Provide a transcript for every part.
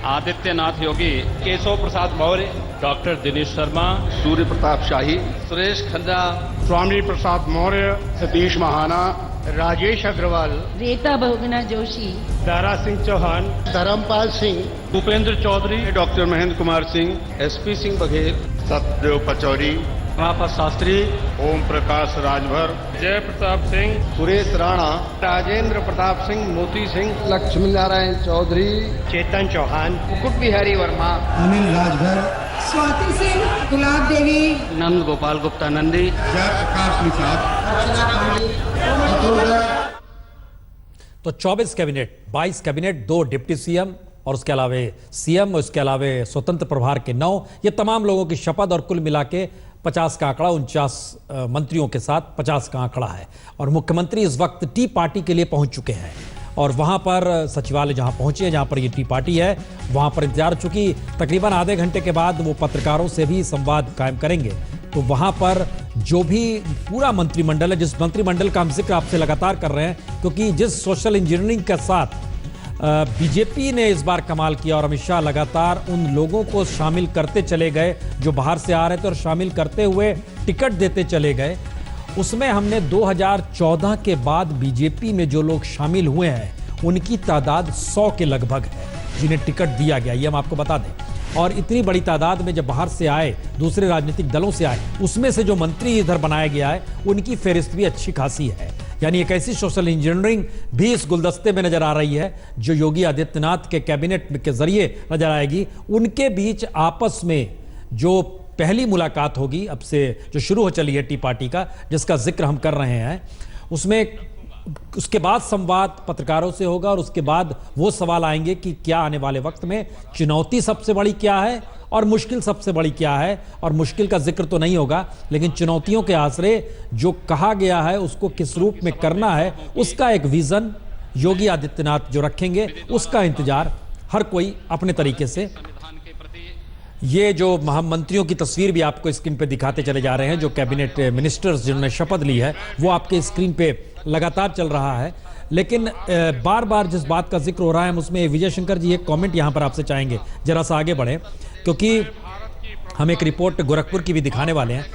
Adityanath Yogi, Keshav Prasad Maurya, doctor Dinesh Sharma, Surya Pratap Shahi, Suresh Khanna, Swami Prasad Maurya, Satish Mahana, Rajesh Agarwal, Rita Bahuguna Joshi, Dara Singh Chauhan, Dharmpal Singh, Bhupendra Chaudhary, doctor Mahendra Kumar Singh, SP Singh Baghel, Satyadev Pachauri, रमापत Shastri, Om Prakash Rajbhar, जय प्रताप सिंह, सुरेश राणा, राजेंद्र प्रताप सिंह, मोती सिंह, लक्ष्मी नारायण चौधरी, चेतन चौहान, मुकुट बिहारी वर्मा, अनिल राजभर, स्वाति सिंह, गुलाब देवी, नंद गोपाल गुप्ता नंदी, जयप्रकाश निषाद। तो 24 cabinet, 22 cabinet, 2 deputy CM और उसके अलावे सीएम, उसके अलावे स्वतंत्र प्रभार के 9, ये तमाम लोगों की शपथ और कुल मिला के 50 का आंकड़ा, 49 मंत्रियों के साथ 50 का आंकड़ा है। और मुख्यमंत्री इस वक्त टी पार्टी के लिए पहुंच चुके हैं और वहां पर सचिवालय जहां पहुंचे, जहां पर ये टी पार्टी है, वहां पर इंतजार, चूंकि तकरीबन आधे घंटे के बाद वो पत्रकारों से भी संवाद कायम करेंगे। तो वहां पर जो भी पूरा मंत्रिमंडल है, जिस मंत्रिमंडल का हम जिक्र आपसे लगातार कर रहे हैं, क्योंकि जिस सोशल इंजीनियरिंग के साथ बीजेपी ने इस बार कमाल किया और अमित शाह लगातार उन लोगों को शामिल करते चले गए जो बाहर से आ रहे थे और शामिल करते हुए टिकट देते चले गए, उसमें हमने 2014 के बाद बीजेपी में जो लोग शामिल हुए हैं उनकी तादाद 100 के लगभग है जिन्हें टिकट दिया गया, ये हम आपको बता दें। और इतनी बड़ी तादाद में जब बाहर से आए, दूसरे राजनीतिक दलों से आए, उसमें से जो मंत्री इधर बनाया गया है उनकी फेहरिस्त भी अच्छी खासी है। यानी एक ऐसी सोशल इंजीनियरिंग भी इस गुलदस्ते में नजर आ रही है जो योगी आदित्यनाथ के कैबिनेट के जरिए नजर आएगी। उनके बीच आपस में जो पहली मुलाकात होगी अब से जो शुरू हो चली है टी पार्टी का, जिसका जिक्र हम कर रहे हैं, उसमें उसके बाद संवाद पत्रकारों से होगा और उसके बाद वो सवाल आएंगे कि क्या आने वाले वक्त में चुनौती सबसे बड़ी क्या है और मुश्किल सबसे बड़ी क्या है। और मुश्किल का जिक्र तो नहीं होगा, लेकिन चुनौतियों के आसरे जो कहा गया है उसको किस रूप में करना है, उसका एक विजन योगी आदित्यनाथ जो रखेंगे, उसका इंतजार हर कोई अपने तरीके से। ये जो महामंत्रियों की तस्वीर भी आपको स्क्रीन पे दिखाते चले जा रहे हैं, जो कैबिनेट मिनिस्टर्स जिन्होंने शपथ ली है, वो आपके स्क्रीन पे लगातार चल रहा है। लेकिन बार बार जिस बात का जिक्र हो रहा है, हम उसमें विजय शंकर जी एक कमेंट यहाँ पर आपसे चाहेंगे, जरा सा आगे बढ़े, क्योंकि हम एक रिपोर्ट गोरखपुर की भी दिखाने वाले हैं।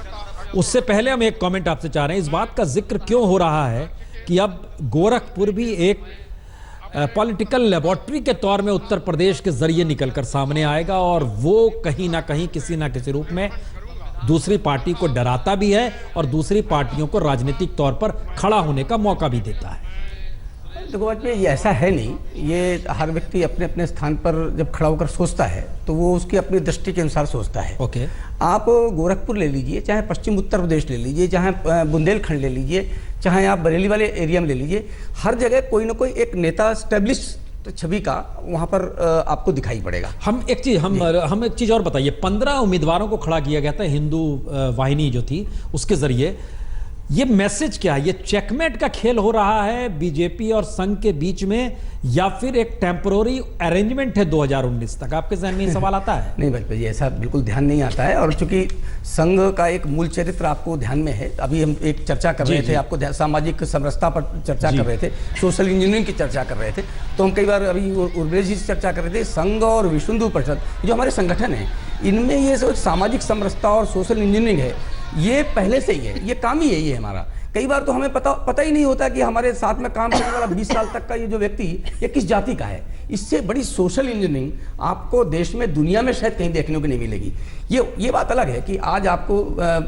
उससे पहले हम एक कमेंट आपसे चाह रहे हैं, इस बात का जिक्र क्यों हो रहा है कि अब गोरखपुर भी एक पॉलिटिकल लेबोरेटरी के तौर में उत्तर प्रदेश के जरिए निकलकर सामने आएगा और वो कहीं ना कहीं किसी ना किसी रूप में दूसरी पार्टी को डराता भी है और दूसरी पार्टियों को राजनीतिक तौर पर खड़ा होने का मौका भी देता है। देखो आज में ये ऐसा है नहीं, ये हर व्यक्ति अपने अपने स्थान पर जब खड़ा होकर सोचता है तो वो उसकी अपनी दृष्टि के अनुसार सोचता है। ओके। आप गोरखपुर ले लीजिए, चाहे पश्चिम उत्तर प्रदेश ले लीजिए, चाहे बुंदेलखंड ले लीजिए, चाहे आप बरेली वाले एरिया में ले लीजिए, हर जगह कोई ना कोई एक नेता स्टैब्लिश छवि का वहां पर आपको दिखाई पड़ेगा। हम एक चीज और बताइए, 15 उम्मीदवारों को खड़ा किया गया था हिंदू वाहिनी जो थी उसके जरिए। ये मैसेज क्या है? ये चेकमेट का खेल हो रहा है बीजेपी और संघ के बीच में, या फिर एक टेम्पररी अरेंजमेंट है 2019 तक? आपके जहन में ये सवाल आता है? नहीं भाई जी, ऐसा बिल्कुल ध्यान नहीं आता है। और चूंकि संघ का एक मूल चरित्र आपको ध्यान में है, अभी हम एक चर्चा कर रहे थे, आपको सामाजिक समरसता पर चर्चा कर रहे थे, सोशल इंजीनियरिंग की चर्चा कर रहे थे, तो हम कई बार अभी उर्वेश जी से चर्चा कर रहे थे, संघ और विश्व हिंदू परिषद जो हमारे संगठन है, इनमें ये सामाजिक समरसता और सोशल इंजीनियरिंग है, ये पहले से ही है, ये काम ही है ये हमारा। कई बार तो हमें पता ही नहीं होता कि हमारे साथ में काम करने वाला 20 साल तक का ये जो व्यक्ति ये किस जाति का है। इससे बड़ी सोशल इंजीनियरिंग आपको देश में, दुनिया में शायद कहीं देखने को नहीं मिलेगी। ये बात अलग है कि आज आपको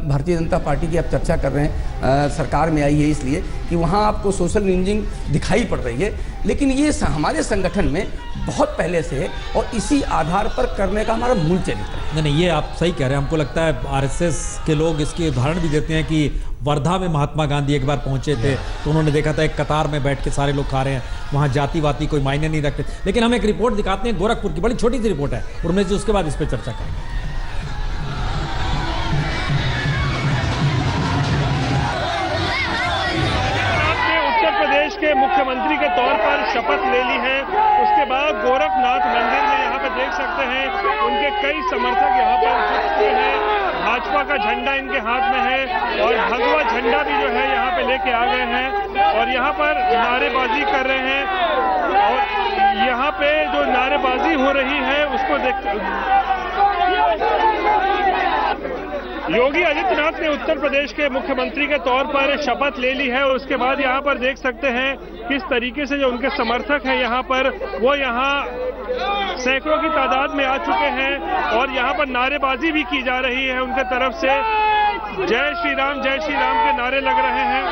भारतीय जनता पार्टी की आप चर्चा कर रहे हैं, सरकार में आई है इसलिए कि वहाँ आपको सोशल इंजीनियरिंग दिखाई पड़ रही है, लेकिन ये हमारे संगठन में बहुत पहले से है और इसी आधार पर करने का हमारा मूल चरित्र है। नहीं, ये आप सही कह रहे हैं। हमको लगता है आरएसएस के लोग इसके उदाहरण भी देते हैं कि वर्धा में महात्मा गांधी एक बार पहुंचे थे तो उन्होंने देखा था एक कतार में बैठ के सारे लोग खा रहे हैं, वहाँ जाति वाती कोई मायने नहीं रखते। लेकिन हम एक रिपोर्ट दिखाते हैं गोरखपुर की, बड़ी छोटी सी रिपोर्ट है, उनमें से उसके बाद इस पर चर्चा करेंगे। उत्तर प्रदेश के मुख्यमंत्री के तौर पर शपथ ले ली है, उसके बाद गोरखनाथ मंदिर में यहाँ पर देख सकते हैं उनके कई समर्थक यहाँ पर जुट चुके हैं। भाजपा का झंडा इनके हाथ में है और भगवा झंडा भी जो है यहाँ पे लेके आ गए हैं और यहाँ पर नारेबाजी कर रहे हैं और यहाँ पे जो नारेबाजी हो रही है उसको देख योगी आदित्यनाथ ने उत्तर प्रदेश के मुख्यमंत्री के तौर पर शपथ ले ली है और उसके बाद यहाँ पर देख सकते हैं किस तरीके से जो उनके समर्थक हैं यहाँ पर वो यहाँ सैकड़ों की तादाद में आ चुके हैं और यहाँ पर नारेबाजी भी की जा रही है उनके तरफ से जय श्री राम के नारे लग रहे हैं।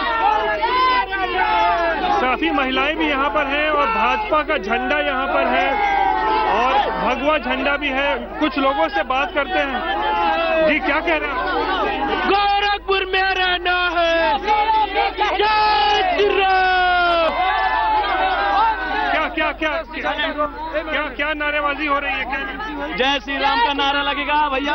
काफी महिलाएं भी यहाँ पर हैं और भाजपा का झंडा यहाँ पर है और भगवा झंडा भी है। कुछ लोगों से बात करते हैं। जी क्या कह रहे हैं? गोरखपुर में रहना है। जय श्री राम। क्या नारेबाजी हो रही है? क्या जय श्री राम का नारा लगेगा भैया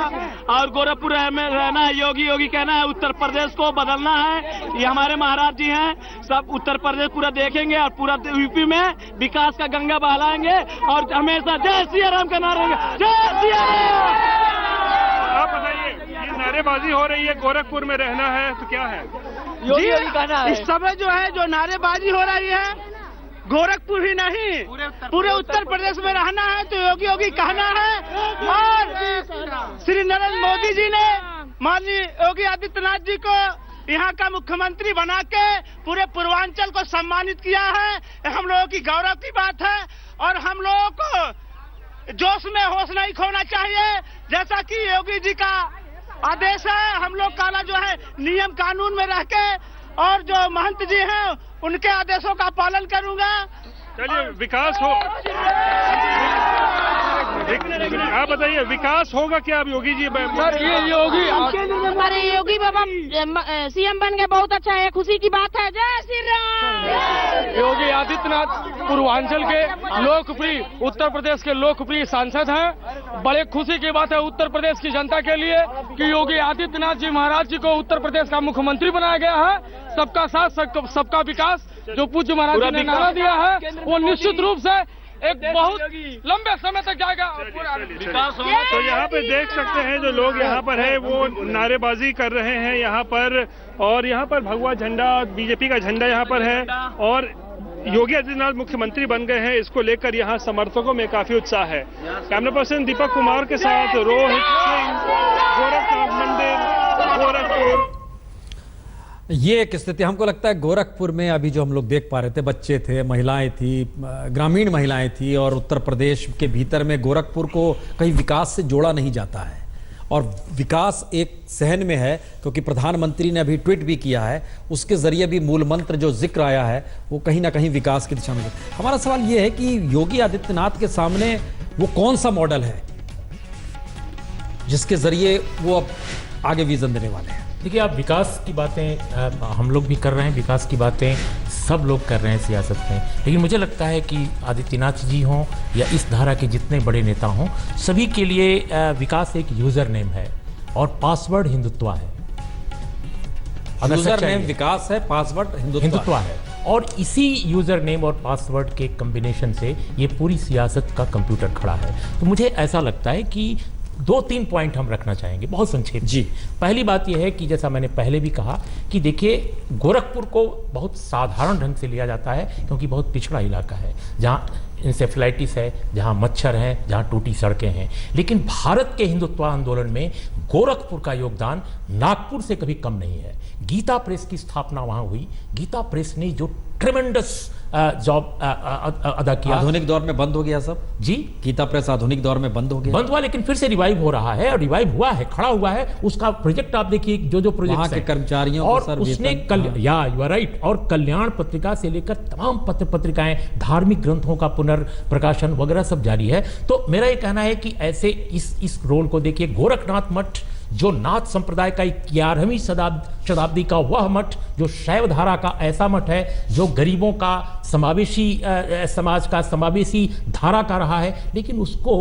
और गोरखपुर में रहना है। योगी कहना है उत्तर प्रदेश को बदलना है। ये हमारे महाराज जी हैं, सब उत्तर प्रदेश पूरा देखेंगे और पूरा यूपी में विकास का गंगा बहलाएंगे और हमेशा जय श्री राम का नारा लगेगा। जय श्री राम। आप बताइए, ये नारेबाजी हो रही है, गोरखपुर में रहना है तो क्या है? योगी कहना है। इस समय जो है जो नारेबाजी हो रही है, गोरखपुर ही नहीं पूरे उत्तर प्रदेश में रहना है तो योगी कहना है। और श्री नरेंद्र मोदी जी ने माननीय योगी आदित्यनाथ जी को यहाँ का मुख्यमंत्री बना के पूरे पूर्वांचल को सम्मानित किया है। हम लोगों की गौरव की बात है और हम लोगों को जोश में होश नहीं खोना चाहिए। जैसा कि योगी जी का आदेश है, हम लोग काला जो है नियम कानून में रह के और जो महंत जी हैं उनके आदेशों का पालन करूंगा। चलिए विकास हो। आप बताइए विकास होगा क्या अब योगी जी? सर ये योगी हमारे योगी बाबा सीएम बन गए, बहुत अच्छा है, खुशी की बात है। जय श्री राम। योगी आदित्यनाथ पूर्वांचल के लोकप्रिय, उत्तर प्रदेश के लोकप्रिय सांसद हैं। बड़े खुशी की बात है उत्तर प्रदेश की जनता के लिए कि योगी आदित्यनाथ जी महाराज जी को उत्तर प्रदेश का मुख्यमंत्री बनाया गया है। सबका साथ सबका विकास जो पूज्य महाराज जी ने नारा दिया है वो निश्चित रूप से एक बहुत लंबे समय तक जाएगा। तो यहाँ पे देख सकते हैं जो लोग यहाँ पर है वो नारेबाजी कर रहे हैं यहाँ पर और यहाँ पर भगवा झंडा बीजेपी का झंडा यहाँ पर है और योगी आदित्यनाथ मुख्यमंत्री बन गए हैं। इसको लेकर यहाँ समर्थकों में काफी उत्साह है। कैमरा पर्सन दीपक कुमार के साथ रोहित सिंह, गोरखनाथ मंदिर, गोरखपुर। ये एक स्थिति हमको लगता है गोरखपुर में अभी जो हम लोग देख पा रहे थे, बच्चे थे, महिलाएं थी, ग्रामीण महिलाएं थी और उत्तर प्रदेश के भीतर में गोरखपुर को कहीं विकास से जोड़ा नहीं जाता है और विकास एक सहन में है क्योंकि प्रधानमंत्री ने अभी ट्वीट भी किया है, उसके जरिए भी मूल मंत्र जो जिक्र आया है वो कहीं ना कहीं विकास की दिशा में। हमारा सवाल ये है कि योगी आदित्यनाथ के सामने वो कौन सा मॉडल है जिसके जरिए वो अब आगे विजन देने वाले हैं? देखिए, आप विकास की बातें हम लोग भी कर रहे हैं, विकास की बातें सब लोग कर रहे हैं सियासत में, लेकिन मुझे लगता है कि आदित्यनाथ जी हों या इस धारा के जितने बड़े नेता हों, सभी के लिए विकास एक यूजर नेम है और पासवर्ड हिंदुत्व है। यूजर नेम विकास है, पासवर्ड हिंदुत्व है और इसी यूजर नेम और पासवर्ड के कॉम्बिनेशन से ये पूरी सियासत का कंप्यूटर खड़ा है। तो मुझे ऐसा लगता है कि 2-3 पॉइंट हम रखना चाहेंगे बहुत संक्षेप जी। पहली बात यह है कि जैसा मैंने पहले भी कहा कि देखिए, गोरखपुर को बहुत साधारण ढंग से लिया जाता है क्योंकि बहुत पिछड़ा इलाका है जहाँ इंसेफ्लाइटिस है, जहाँ मच्छर हैं, जहाँ टूटी सड़कें हैं। लेकिन भारत के हिंदुत्व आंदोलन में गोरखपुर का योगदान नागपुर से कभी कम नहीं है। गीता प्रेस की स्थापना वहाँ हुई। गीता प्रेस ने जो ट्रेमेंडस जॉब अदा किया। आधुनिक दौर में बंद हो गया सब जी। गीता प्रेस आधुनिक दौर में बंद हो गया, बंद हुआ लेकिन फिर से रिवाइव हो रहा है और रिवाइव हुआ है, खड़ा हुआ है। उसका प्रोजेक्ट आप देखिए, जो प्रोजेक्ट वहाँ के कर्मचारियों और उसने यू आर राइट, और कल्याण पत्रिका से लेकर तमाम पत्र पत्रिकाएं, धार्मिक ग्रंथों का पुनर्प्रकाशन वगैरह सब जारी है। तो मेरा ये कहना है कि ऐसे इस रोल को देखिए। गोरखनाथ मठ जो नाथ संप्रदाय का 11वीं शताब्दी का वह मठ, जो शैव धारा का ऐसा मठ है जो गरीबों का समावेशी समाज का समावेशी धारा का रहा है, लेकिन उसको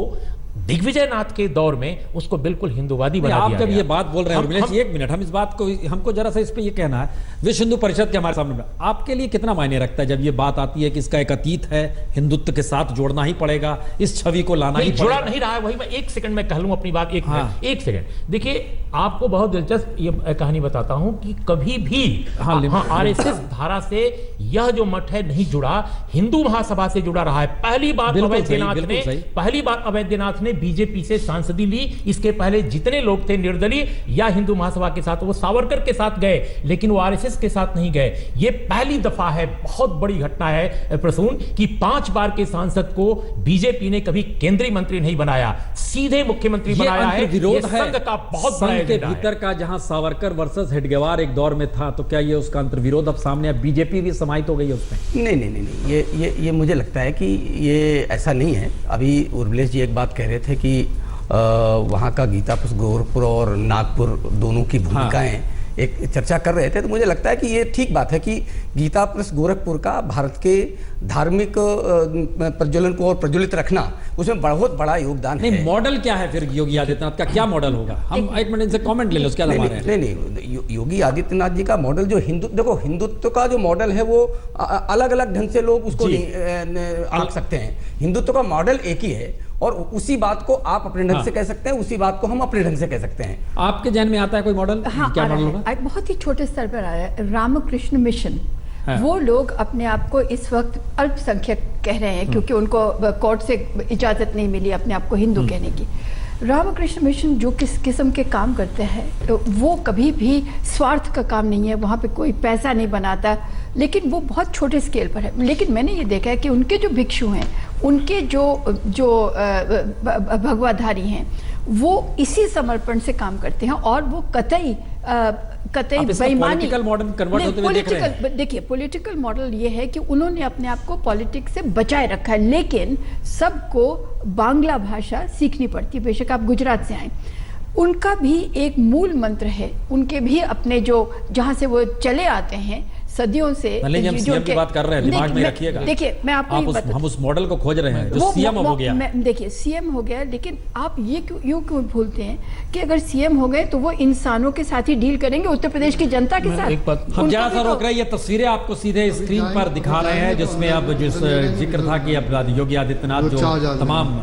दिग्विजय नाथ के दौर में उसको बिल्कुल हिंदूवादी बना दिया आप जब गया। ये बात बोल रहे हैं उर्मिला जी, एक मिनट, हम इस बात को, हमको जरा सा इस पे ये कहना है, विश्व हिंदू परिषद के हमारे सामने आपके लिए कितना मायने रखता है जब ये बात आती है कि इसका एक अतीत है, हिंदुत्व के साथ जोड़ना ही पड़ेगा, इस छवि को लाना ही नहीं, जुड़ा पड़ेगा? नहीं रहा है, वही मैं एक सेकंड में कह लूं अपनी बात, एक हाँ। मिनट, एक सेकंड। देखिए, आपको बहुत दिलचस्प ये कहानी बताता हूं कि कभी भी आरएसएस धारा से यह जो मठ है नहीं जुड़ा, हिंदू महासभा से जुड़ा रहा है। पहली बार अवैधनाथ ने बीजेपी से सांसदी ली। इसके पहले जितने लोग थे निर्दलीय या हिंदू महासभा के साथ, वो सावरकर के साथ गए, लेकिन वो आरएसएस के साथ नहीं गए। ये पहली दफा है, बहुत बड़ी घटना है प्रसून, कि 5 बार के सांसद को बीजेपी ने कभी केंद्रीय मंत्री नहीं बनाया, सीधे मुख्यमंत्री बनाया है। विरोध ये संघ का बहुत बड़ा के एजेंडा है। भीतर का, जहां सावरकर वर्सेस हेडगेवार एक दौर में था, तो क्या ये उसका अंतर्विरोध अब सामने है? बीजेपी भी समाहित हो गई है उसमें? नहीं, ये मुझे लगता है कि ये ऐसा नहीं है। अभी उर्मिलेश जी एक बात कह रहे थे कि वहाँ का गीता प्रेस गोरखपुर और नागपुर दोनों की भूमिकाएं एक चर्चा कर रहे थे, तो मुझे लगता है कि ये ठीक बात है कि गीता प्रेस गोरखपुर का भारत के धार्मिक प्रज्वलन को और प्रज्वलित रखना, उसमें बहुत बड़ा योगदान है। नहीं, मॉडल क्या है फिर योगी आदित्यनाथ का? क्या मॉडल होगा? हम एक मिनट इनसे कमेंट ले लो, उसके नहीं, योगी आदित्यनाथ जी का मॉडल जो हिंदुत्व का जो मॉडल है वो अलग अलग ढंग से लोग उसको आंक सकते हैं। हिंदुत्व का मॉडल एक ही है और उसी बात को आप अपने ढंग से कह सकते हैं, उसी बात को हम अपने ढंग से कह सकते हैं। आपके जहन में आता है कोई मॉडल? हाँ, क्या मॉडल होगा? बहुत ही छोटे स्तर पर आ रहा है, रामकृष्ण मिशन। वो लोग अपने आप को इस वक्त अल्पसंख्यक कह रहे हैं क्योंकि उनको कोर्ट से इजाजत नहीं मिली अपने आप को हिंदू कहने की। रामकृष्ण मिशन जो किस किस्म के काम करते हैं, तो वो कभी भी स्वार्थ का काम नहीं है, वहाँ पे कोई पैसा नहीं बनाता, लेकिन वो बहुत छोटे स्केल पर है। लेकिन मैंने ये देखा है कि उनके जो भिक्षु हैं, उनके जो भगवाधारी हैं, वो इसी समर्पण से काम करते हैं और वो कतई बेईमानी कन्वर्ट होते हुए देख रहे हैं। देखिए, पॉलिटिकल मॉडल ये है कि उन्होंने अपने आप को पॉलिटिक्स से बचाए रखा है, लेकिन सबको बांग्ला भाषा सीखनी पड़ती है, बेशक आप गुजरात से आए। उनका भी एक मूल मंत्र है, उनके भी अपने जो जहाँ से वो चले आते हैं सदियों से। हम सीएम की बात कर रहे हैं, दिमाग में रखिएगा। देखिए, मैं आपको हम उस मॉडल को खोज रहे हैं जो सीएम हो गया। देखिए, सीएम हो गया, लेकिन आप ये क्यों भूलते हैं कि अगर सीएम हो गए तो वो इंसानों के साथ ही डील करेंगे, उत्तर प्रदेश की जनता के साथ। हम जरा सा रोक रहे हैं, ये तस्वीरें आपको सीधे स्क्रीन पर दिखा रहे हैं, जिसमें अब जिस जिक्र था कि अब योगी आदित्यनाथ जो तमाम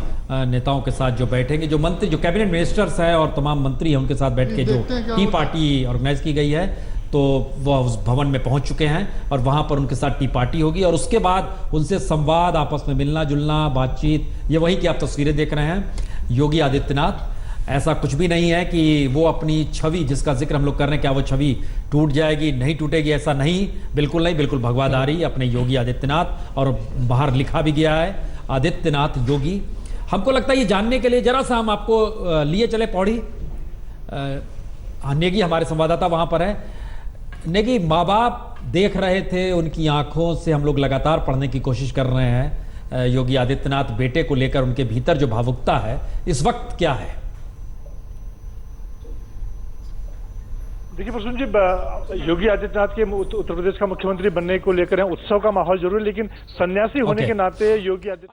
नेताओं के साथ जो बैठेंगे, जो मंत्री, जो कैबिनेट मिनिस्टर्स है और तमाम मंत्री हैं, उनके साथ बैठ के जो टी पार्टी ऑर्गेनाइज की गई है, तो वह उस भवन में पहुंच चुके हैं और वहां पर उनके साथ टी पार्टी होगी और उसके बाद उनसे संवाद, आपस में मिलना जुलना, बातचीत, ये वही की आप तस्वीरें देख रहे हैं। योगी आदित्यनाथ, ऐसा कुछ भी नहीं है कि वो अपनी छवि जिसका जिक्र हम लोग कर रहे हैं, क्या वो छवि टूट जाएगी? नहीं टूटेगी, ऐसा नहीं, बिल्कुल नहीं, बिल्कुल भगवाधारी अपने योगी आदित्यनाथ, और बाहर लिखा भी गया है आदित्यनाथ योगी। हमको लगता है ये जानने के लिए जरा सा हम आपको लिए चले पौड़ी। नेगी हमारे संवाददाता वहां पर है। नेगी, माँ बाप देख रहे थे, उनकी आंखों से हम लोग लगातार पढ़ने की कोशिश कर रहे हैं योगी आदित्यनाथ बेटे को लेकर, उनके भीतर जो भावुकता है इस वक्त क्या है? देखिए प्रसून जी, योगी आदित्यनाथ के उत्तर प्रदेश का मुख्यमंत्री बनने को लेकर उत्सव का माहौल जरूर है, लेकिन सन्यासी होने के नाते योगी आदित्यनाथ